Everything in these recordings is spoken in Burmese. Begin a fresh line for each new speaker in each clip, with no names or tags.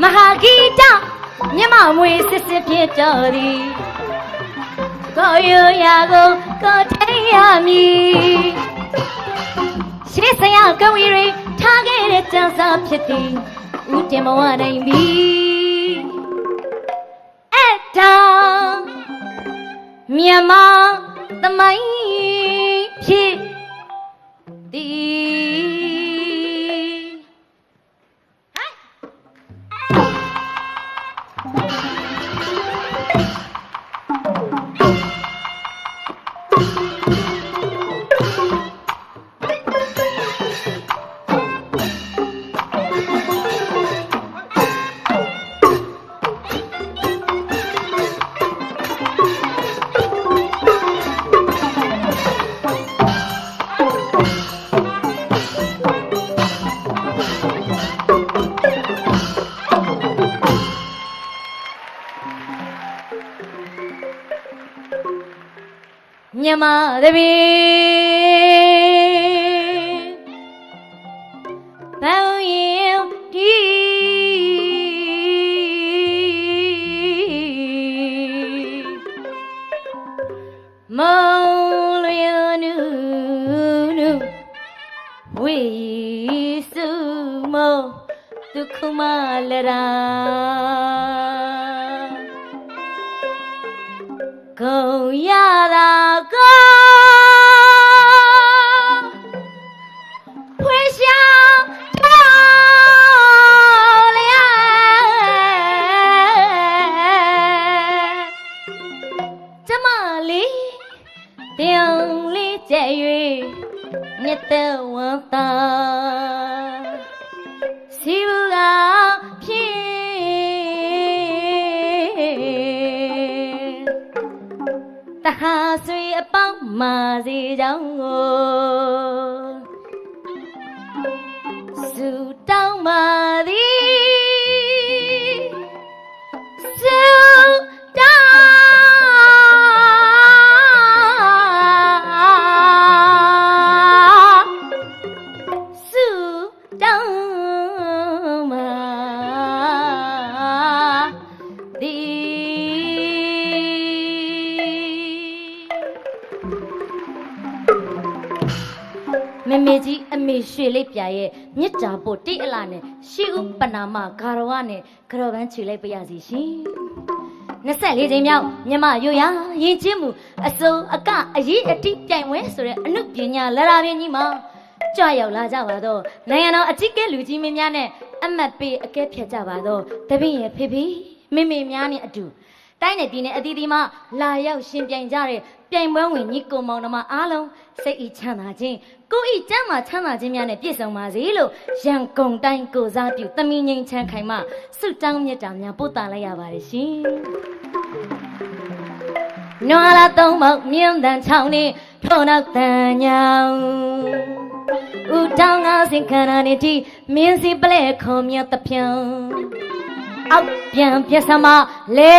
Mahagita Nyama mui sisi pietori Koyo yago koteyami Shisaya kawiri Tagere jansa piti Utema wanaimbi Eta Nyama tamai piti Nyama devi bao nhiêu đi mong liêu nu vi su mo tu khuma lara câu ya la Nhật hoàng ta siêu ga phi ta ha suy băng mà gì chẳng ngờ sự đau mà đi sự Meji ame shile piaye nyita poti elane shiu panama karawane karawan chile piazi shi 24ချိန်မြောက်မြန်မာရိုးရာယဉ်ကျေးမှုအစိုးအကအရေးအတိပြိုင်ပွဲဆိုတဲ့အနုပညာလရာပြင်းကြီးမှာကြွရောက်လာကြပါတော့နိုင်ငံတော်အကြီးကဲလူကြီးမင်းများနဲ့အမတ်ပေးအကဲဖြတ်ကြပါတော့တပည့်ရဲ့ဖေဖေမေမေများနဲ့အတူ တိုင်းနယ်ပြည်နယ်အသီးသီးမှာလာရောက်ရှင်ပြိုင်ကြတဲ့ပြိုင်ပွဲဝင်ညီကိုမောင်နှမအားလုံးစိတ်ဤချမ်းသာခြင်းကိုဤကျမ်းမာချမ်းသာခြင်းများနဲ့ပြည့်စုံပါစေလို့ရန်ကုန်တိုင်းကိုစားပြုသမီးငိမ့်ချမ်းခိုင်မှဆုတောင်းမြတ်တာများပို့တာလိုက်ရပါတယ်ရှင်နွားလာသုံးပေါက်မြင်းတန်ချောင်းနဲ့ထုံနောက်တန်ညောင်ဦးတောင်းငါစင်ခန္ဓာနေတိမင်းစီပလဲခုံမြတ်တဖြံအောက်ပြန်ပြက်စမလဲ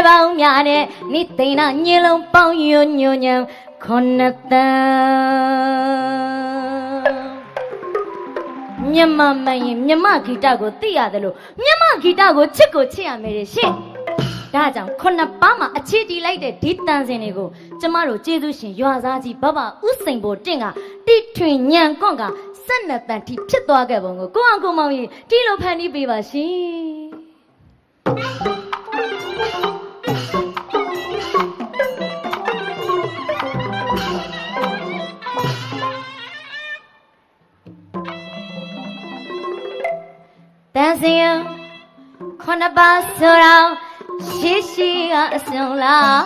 ပေါင်းများနဲ့နိသိဏညင်လုံးပေါင်းညွညွညံခုနှစ်တန်မြမမရင်မြမဂီတကိုသိရတယ်လို့မြမဂီတကိုချစ်ရမယ်ရှင်ဒါကြောင့်ခုနှစ်ပါးမှာအခြေတည်လိုက်တဲ့ဒီတန်စင်တွေကိုကျမတို့ကျေးဇူးရှင်ရွာသားကြီးဘဘဥစိန်ဘိုတင့်ကတိထွင်ညံကွန့်က12တန်ထိဖြစ်သွားခဲ့ပုံကိုကိုအောင်ကိုမောင်ကြီးဒီလိုဖန်တီးပေးပါရှင်တန်စင်ခုနှစ်ပါးဆိုတော့ရှိကအစုံလား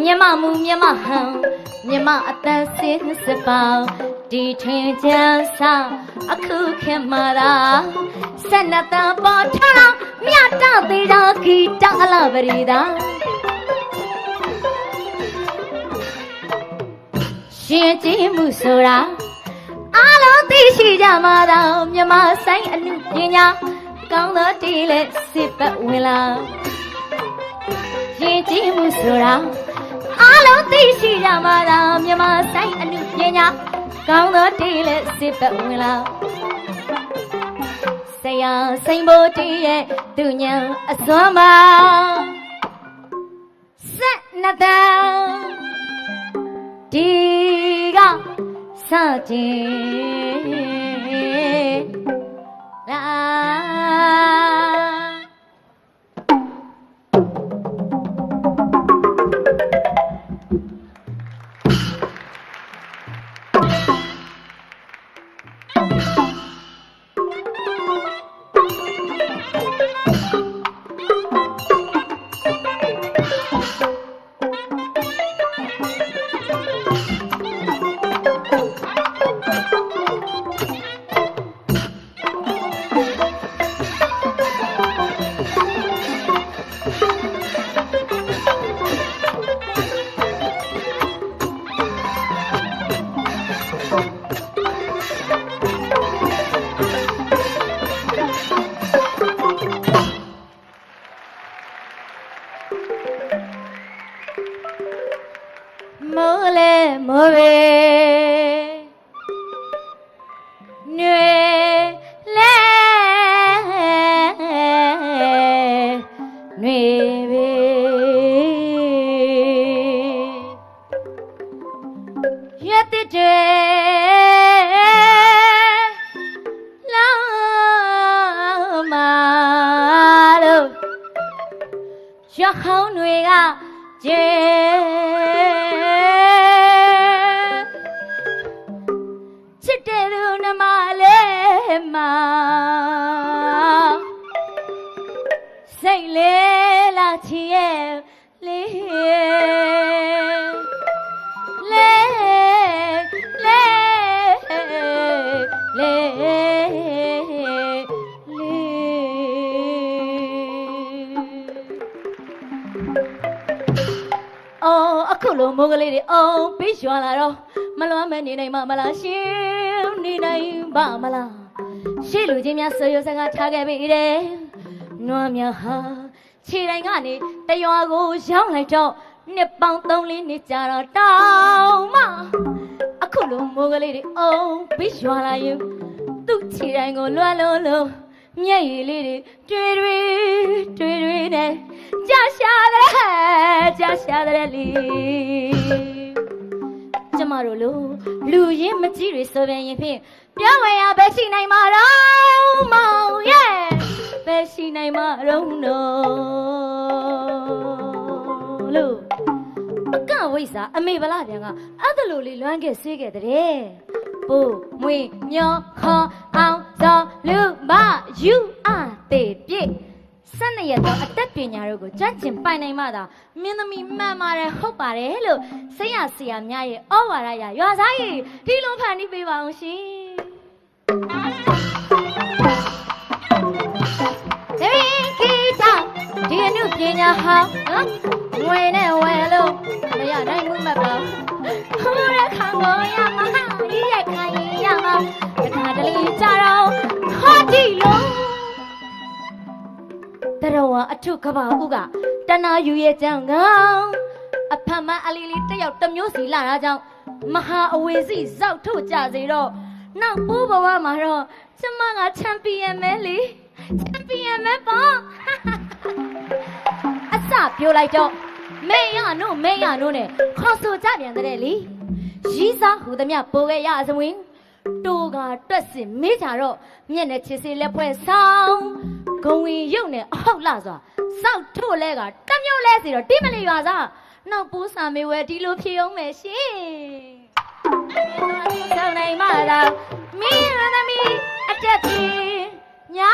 မြမမှုမြမဟံမြမအတန်စင်စပောင်းဒီထင်ချမ်းစာအခုခင်မာတာ12တန်ပေါ်ထောင်းမြတ်တသေးတာဂီတအလပရိဒါရှင်ကြည်မှုဆိုတာအားလုံးသိရှိကြမှာတော့မြမဆိုင်အမှုပညာကောင်းသောတီလက်စစ်ပတ်ဝင်လာရင်ကြည်မှုဆိုတာအားလုံးသိရှိကြမှာတော့မြမဆိုင်အမှုပညာကောင်းသောတီလက်စစ်ပတ်ဝင်လာဆရာစိန်ဖို့တီရဲ့သူညံအစွမ်းပါ12တန်ဒီကစကြင်လာရခေါင်းတွေကကျဲချစ်တဲ့သူနှမလေးမှာစိတ်လေးလာချီရဲ့လေးအခုလိုမိုးကလေးတွေအောင်ပြီးရွာလာတော့မလွမ်းမနေနိုင်မလားရှင်နေနိုင်ပါမလားရှေ့လူချင်းများဆွေရစကားထားခဲ့ပြီတဲ့နွားများဟာခြေတိုင်းကနေတရွာကိုရောက်လိုက်တော့နှစ်ပေါင်း3-4နှစ်ကြာတော့တောင်းမအခုလိုမိုးကလေးတွေအောင်ပြီးရွာလာရင်သူ့ခြေတိုင်းကိုလွှမ်းလို့မျက်ရည်လေးတွေတွေ့နဲ့ကြာရှာတဲ့လီကျမတို့လူရင်းမကြီးတွေဆိုပြန်ရင်ဖြင့်ပြောဝယ်ရပဲရှိနိုင်မှာတော့မောင်ရဲ့ပဲရှိနိုင်မှာတော့နော်လို့အကဝိဇ္ဇာအမေဗလာပြန်ကအဲ့ဒါလိုလေးလွမ်းခဲ့ဆွေးခဲ့တဲ့ပူမွေမျောခေါ်အောင်သောလူမယူအသေးပြည့် 12 ရက်တော့အသက်ပညာတို့ကိုကြွန့်ကျင်ပိုင်နိုင်မှသာမင်းသမီးမှန်ပါတယ်ဟုတ်ပါတယ်လို့စိတ်ရဆရာများရဲ့ဩဝါဒရရွာသားကြီးဒီလိုဖန်တီးပေးပါအောင်ရှင်ဒီအနုပညာဟောင်းငွေနဲ့ဝယ်လို့မရနိုင်ဘူးမပေါ့ဟိုရခံကိုရမကြီးရဲ့ခိုင်ရမတခါတလေကြတော့ဟောဒီလုံးတရဝအထုကပဥကတနာယူရဲ့ကြောင့်ကောင်အဖမအလီလီတယောက်တစ်မျိုးစီလာတာကြောင့်မဟာအဝေစီဇောက်ထုတ်ကြစေတော့နောက်ပိုးဘဝမှာတော့ကျမကချန်ပီယံမဲလေချန်ပီယံမဲပေါ့အစပြောလိုက်တော့မေရနို့နဲ့ခေါ်ဆိုကြပြန်တဲ့လေရီးစားဟူသမျှပိုခဲ့ရစဝင်းတိုးကတွက်စင်မေးကြတော့မျက်နဲ့ချစ်စီလက်ဖွဲ့ဆောင်ဂုံဝင်ရုပ်နဲ့အောက်လာစွာစောက်ထုတ်လဲကတမျိုးလဲစီတော့တိမလီရွာစားနောက်ပိုးစာမေဝဲဒီလိုဖြေအောင်မယ်ရှင်ဆောင်းနိုင်မလားမင်းရသမီးအတက်ပြေညာ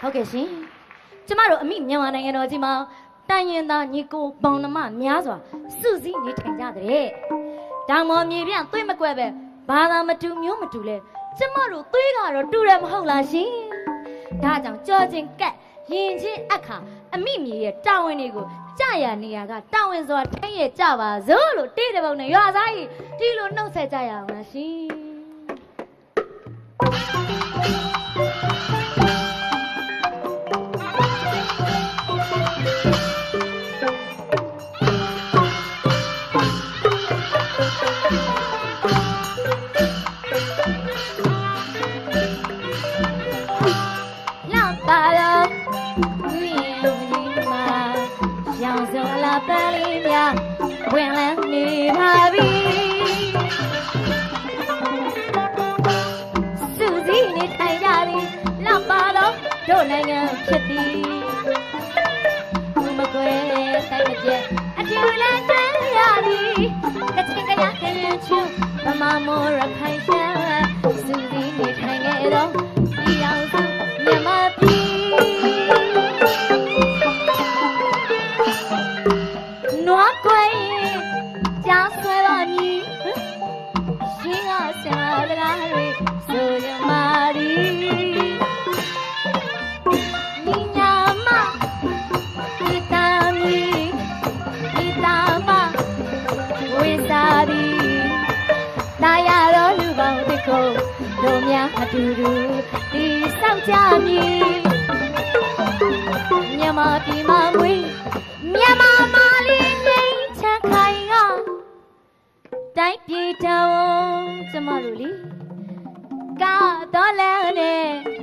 ဟုတ်ကဲ့ရှင်ကျမတို့အမိမြန်မာနိုင်ငံတော်ကြီးမှာတိုင်းရင်သားညီကိုပေါင်နှမများစွာစုစည်းနေထိုင်ကြတဲ့တောင်ပေါ်မြေပြန့်သွေးမကွက်ပဲဘာသာမတူမျိုးမတူလဲကျမတို့သွေးကတော့တူတယ်မဟုတ်လားရှင်ဒါကြောင့်ကြောချင်းကက်ရင်ချင်းအခါအမိမြေရဲ့တာဝန်တွေကိုကြာရနေရကတာဝန်စွာထိရကြပါစို့လို့တေးတဲ့ပုံနဲ့ရွာသားကြီးဒီလိုနှုတ်ဆက်ကြရအောင်လားရှင်ဝင်လန်းနေပါပြီစူးစီးနေထိုင်ကြပြီလောက်ပါတော့တို့နိုင်ငံဖြစ်သည်မကွယ်ဆိုင်မကျက်အတူလည်းတန်းရသည်ကချင်ကရကရင်ချူဗမာမောရခိုင်ရှမ်းစူးစီးနေထိုင်ခဲ့တော့ဒီအောင်စုမြန်မာပြည်နွားကွယ်ကြားဆွဲပါမည်ရှင်ကဆရာစကားတွေဆိုရမာရီညီညာမဒီတာမီဒီတာမဝေစာရီတာရတော်လူပေါင်းတစ်ခုတို့များအတူတူဒီစောက်ကြမည်မြန်မာပြည်မှာမွေးမြန်မာမာလီနေချမ်းခိုင်ကတိုင်းပြည်တော်ကျမတို့လီကတော့လည်းနဲ့